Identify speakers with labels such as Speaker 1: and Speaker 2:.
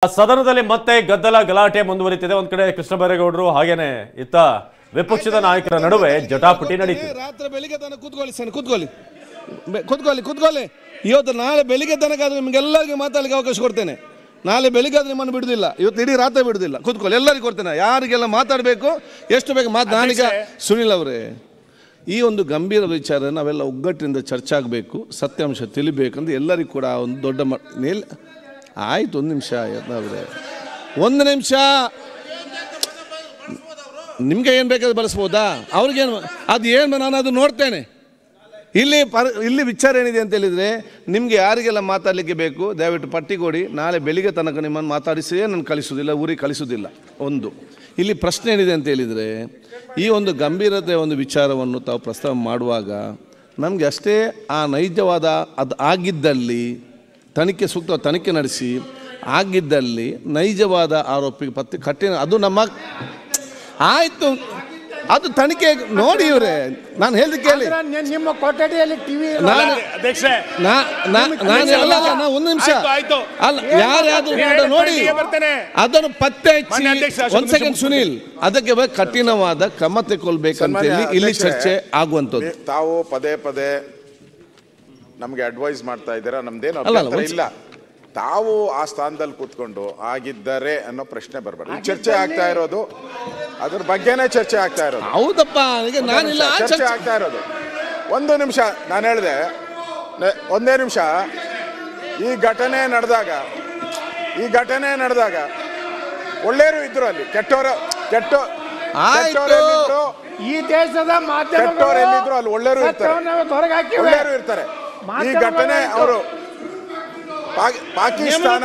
Speaker 1: ಸದನದಲ್ಲಿ ಮತ್ತೆ ಗದ್ದಲ ಗಲಾಟೆ ಮುಂದುವರಿತಿದೆ. ಒಂದ್ ಕಡೆ ಕೃಷ್ಣ ಬೈರೇಗೌಡರು ಹಾಗೇನೆ ಇತ್ತ ವಿಪಕ್ಷದ ನಾಯಕರ ನಡುವೆ ಜಟಾಪಟಿ ನಡೀತಿದೆ.
Speaker 2: ರಾತ್ರಿ ಬೆಳಿಗ್ಗೆ ತನಕ ಕೂತ್ಕೊಳ್ಳಿ. ಇವತ್ತು ನಾಳೆ ಬೆಳಿಗ್ಗೆ ತನಕ ನಿಮ್ಗೆಲ್ಲರಿಗೂ ಮಾತಾಡಲಿಕ್ಕೆ ಅವಕಾಶ ಕೊಡ್ತೇನೆ. ನಾಳೆ ಬೆಳಿಗ್ಗೆ ನಿಮ್ಮನ್ನು ಬಿಡುದಿಲ್ಲ, ಇವತ್ತು ಇಡೀ ರಾತ್ರಿ ಬಿಡುದಿಲ್ಲ. ಕೂತ್ಕೊಳ್ಳಿ, ಎಲ್ಲರಿಗೂ ಕೊಡ್ತೇನೆ. ಯಾರಿಗೆಲ್ಲ ಮಾತಾಡಬೇಕು ಎಷ್ಟು ಬೇಕು ನಾನೀಗ ಸುನಿಲ್ ಅವರೇ, ಈ ಒಂದು ಗಂಭೀರ ವಿಚಾರ ನಾವೆಲ್ಲ ಒಗ್ಗಟ್ಟಿನಿಂದ ಚರ್ಚೆ ಆಗಬೇಕು, ಸತ್ಯಾಂಶ ತಿಳಿಬೇಕಂದ್ರೆ ಎಲ್ಲರಿಗೂ ಕೂಡ ಒಂದು ದೊಡ್ಡ ಆಯ್ತು. ಒಂದು ನಿಮಿಷ ಅವರೇ, ಒಂದು ನಿಮಿಷ. ನಿಮ್ಗೆ ಏನು ಬೇಕಾದ್ರೆ ಬಳಸ್ಬೋದಾ? ಅವ್ರಿಗೇನು ಅದು ಏನು ನಾನು ಅದು ನೋಡ್ತೇನೆ. ಇಲ್ಲಿ ವಿಚಾರ ಏನಿದೆ ಅಂತ ಹೇಳಿದರೆ, ನಿಮಗೆ ಯಾರಿಗೆಲ್ಲ ಮಾತಾಡಲಿಕ್ಕೆ ಬೇಕು ದಯವಿಟ್ಟು ಪಟ್ಟಿ ಕೊಡಿ. ನಾಳೆ ಬೆಳಿಗ್ಗೆ ತನಕ ನಿಮ್ಮನ್ನು ಮಾತಾಡಿಸಿಯೇ ನಾನು ಕಳಿಸೋದಿಲ್ಲ, ಊರಿಗೆ ಕಳಿಸೋದಿಲ್ಲ. ಒಂದು ಇಲ್ಲಿ ಪ್ರಶ್ನೆ ಏನಿದೆ ಅಂತ ಹೇಳಿದರೆ, ಈ ಒಂದು ಗಂಭೀರತೆಯ ಒಂದು ವಿಚಾರವನ್ನು ತಾವು ಪ್ರಸ್ತಾವ ಮಾಡುವಾಗ ನಮಗೆ ಅಷ್ಟೇ ಆ ನೈಜವಾದ ಅದು ಆಗಿದ್ದಲ್ಲಿ ಸೂಕ್ತ ತನಿಖೆ ನಡೆಸಿ ಆಗಿದ್ದಲ್ಲಿ ನೈಜವಾದ ಆರೋಪಿಗೆ ಪತ್ತೆ ಕಠಿಣ ಅದು ನಮ್ಮ ಆಯಿತು, ಅದು ತನಿಖೆ ನೋಡಿ. ಇವರೇ ನಾನು ಹೇಳಿದ ಕೇಳಿ,
Speaker 3: ನಿಮ್ಮ ಕೊಠಡಿಯಲ್ಲಿ ಟಿವಿ
Speaker 2: ಒಂದು ನಿಮಿಷ ಅಲ್ಲ, ಯಾರ್ಯಾದ್ರು ನೋಡಿ ಅದನ್ನು ಪತ್ತೆ ಹಚ್ಚಿ. ಒಂದು ಸೆಕೆಂಡ್ ಸುನೀಲ್, ಅದಕ್ಕೆ ಕಠಿಣವಾದ ಕ್ರಮ ತೆಗೊಳ್ಬೇಕಂತ ಇಲ್ಲಿ ಚರ್ಚೆ ಆಗುವಂಥದ್ದು.
Speaker 4: ತಾವು ಪದೇ ಪದೇ ನಮ್ಗೆ ಅಡ್ವೈಸ್ ಮಾಡ್ತಾ ಇದ್ದೀರಾ, ನಮ್ದೇನು ಇಲ್ಲ. ತಾವು ಆ ಸ್ಥಾನದಲ್ಲಿ ಕೂತ್ಕೊಂಡು ಆಗಿದ್ದರೆ ಅನ್ನೋ ಪ್ರಶ್ನೆ ಬರಬಾರ್ದು. ಚರ್ಚೆ ಆಗ್ತಾ ಇರೋದು ಅದ್ರ ಬಗ್ಗೆನೇ ಚರ್ಚೆ ಆಗ್ತಾ ಇರೋದು.
Speaker 2: ಹೌದಪ್ಪ, ಈಗ ನಾನಿಲ್ಲ
Speaker 4: ಚರ್ಚೆ ಆಗ್ತಾ ಇರೋದು. ಒಂದು ನಿಮಿಷ ನಾನು ಹೇಳಿದೆ, ಒಂದೇ ನಿಮಿಷ. ಈ ಘಟನೆ ನಡೆದಾಗ ಒಳ್ಳೆಯವರು ಇದ್ರು, ಅಲ್ಲಿ ಕೆಟ್ಟವರು
Speaker 3: ಈ ದೇಶದ
Speaker 4: ಕೆಟ್ಟವರು ಎಲ್ಲಿದ್ರು ಅಲ್ಲಿ ಒಳ್ಳೆಯವರು ಇರ್ತಾರೆ. ಈ ಘಟನೆ ಅವರು ಪಾಕಿಸ್ತಾನ